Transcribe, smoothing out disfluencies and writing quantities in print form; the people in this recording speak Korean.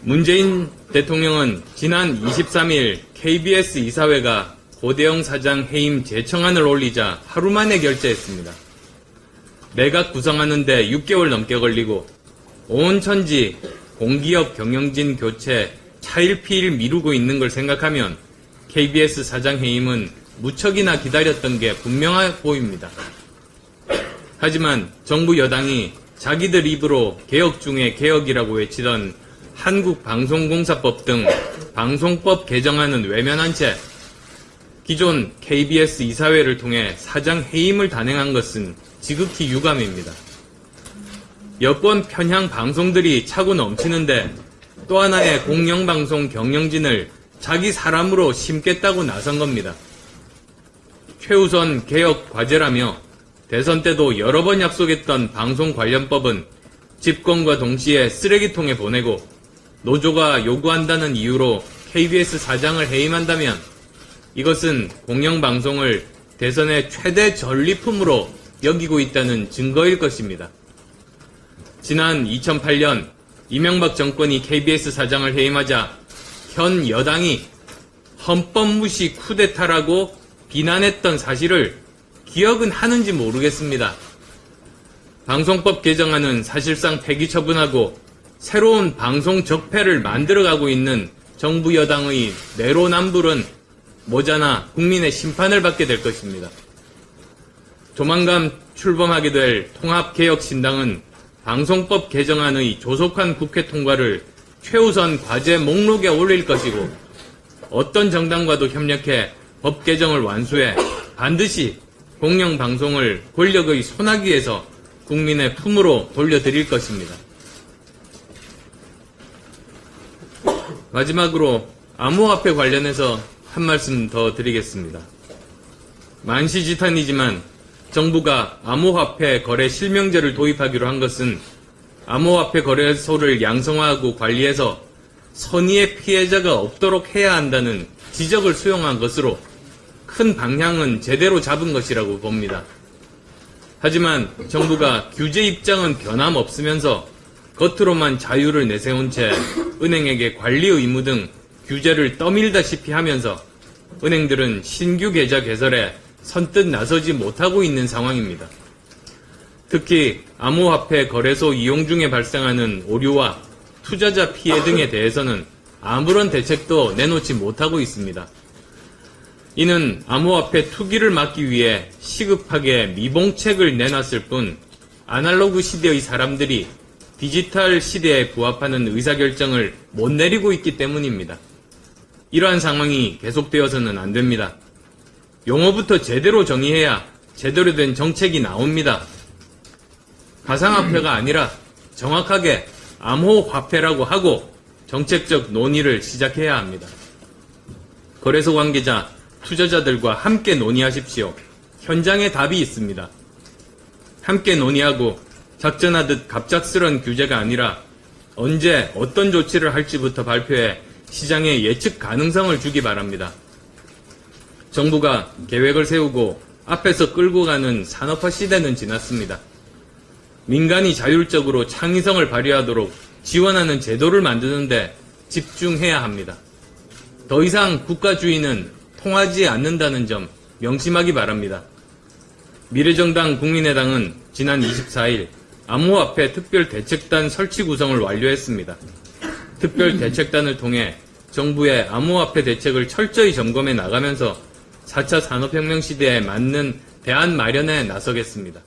문재인 대통령은 지난 23일 KBS 이사회가 고대영 사장 해임 재청안을 올리자 하루 만에 결재했습니다. 내각 구성하는데 6개월 넘게 걸리고 온 천지 공기업 경영진 교체 차일피일 미루고 있는 걸 생각하면 KBS 사장 해임은 무척이나 기다렸던 게 분명해 보입니다. 하지만 정부 여당이 자기들 입으로 개혁 중에 개혁이라고 외치던 한국방송공사법 등 방송법 개정안은 외면한 채 기존 KBS 이사회를 통해 사장 해임을 단행한 것은 지극히 유감입니다. 여권 편향 방송들이 차고 넘치는데 또 하나의 공영방송 경영진을 자기 사람으로 심겠다고 나선 겁니다. 최우선 개혁 과제라며 대선 때도 여러 번 약속했던 방송 관련법은 집권과 동시에 쓰레기통에 보내고 노조가 요구한다는 이유로 KBS 사장을 해임한다면 이것은 공영방송을 대선의 최대 전리품으로 여기고 있다는 증거일 것입니다. 지난 2008년 이명박 정권이 KBS 사장을 해임하자 현 여당이 헌법무시 쿠데타라고 비난했던 사실을 기억은 하는지 모르겠습니다. 방송법 개정안은 사실상 폐기 처분하고 새로운 방송 적폐를 만들어가고 있는 정부 여당의 내로남불은 모자나 국민의 심판을 받게 될 것입니다. 조만간 출범하게 될 통합개혁신당은 방송법 개정안의 조속한 국회 통과를 최우선 과제 목록에 올릴 것이고 어떤 정당과도 협력해 법 개정을 완수해 반드시 공영방송을 권력의 손아귀에서 국민의 품으로 돌려드릴 것입니다. 마지막으로 암호화폐 관련해서 한 말씀 더 드리겠습니다. 만시지탄이지만 정부가 암호화폐 거래 실명제를 도입하기로 한 것은 암호화폐 거래소를 양성화하고 관리해서 선의의 피해자가 없도록 해야 한다는 지적을 수용한 것으로 큰 방향은 제대로 잡은 것이라고 봅니다. 하지만 정부가 규제 입장은 변함없으면서 겉으로만 자유를 내세운 채 은행에게 관리 의무 등 규제를 떠밀다시피 하면서 은행들은 신규 계좌 개설에 선뜻 나서지 못하고 있는 상황입니다. 특히 암호화폐 거래소 이용 중에 발생하는 오류와 투자자 피해 등에 대해서는 아무런 대책도 내놓지 못하고 있습니다. 이는 암호화폐 투기를 막기 위해 시급하게 미봉책을 내놨을 뿐 아날로그 시대의 사람들이 디지털 시대에 부합하는 의사결정을 못 내리고 있기 때문입니다. 이러한 상황이 계속되어서는 안 됩니다. 용어부터 제대로 정의해야 제대로 된 정책이 나옵니다. 가상화폐가 아니라 정확하게 암호화폐라고 하고 정책적 논의를 시작해야 합니다. 거래소 관계자, 투자자들과 함께 논의하십시오. 현장에 답이 있습니다. 함께 논의하고 작전하듯 갑작스런 규제가 아니라 언제 어떤 조치를 할지부터 발표해 시장에 예측 가능성을 주기 바랍니다. 정부가 계획을 세우고 앞에서 끌고 가는 산업화 시대는 지났습니다. 민간이 자율적으로 창의성을 발휘하도록 지원하는 제도를 만드는데 집중해야 합니다. 더 이상 국가주의는 통하지 않는다는 점 명심하기 바랍니다. 미래정당 국민의당은 지난 24일 암호화폐 특별대책단 설치 구성을 완료했습니다. 특별대책단을 통해 정부의 암호화폐 대책을 철저히 점검해 나가면서 4차 산업혁명 시대에 맞는 대안 마련에 나서겠습니다.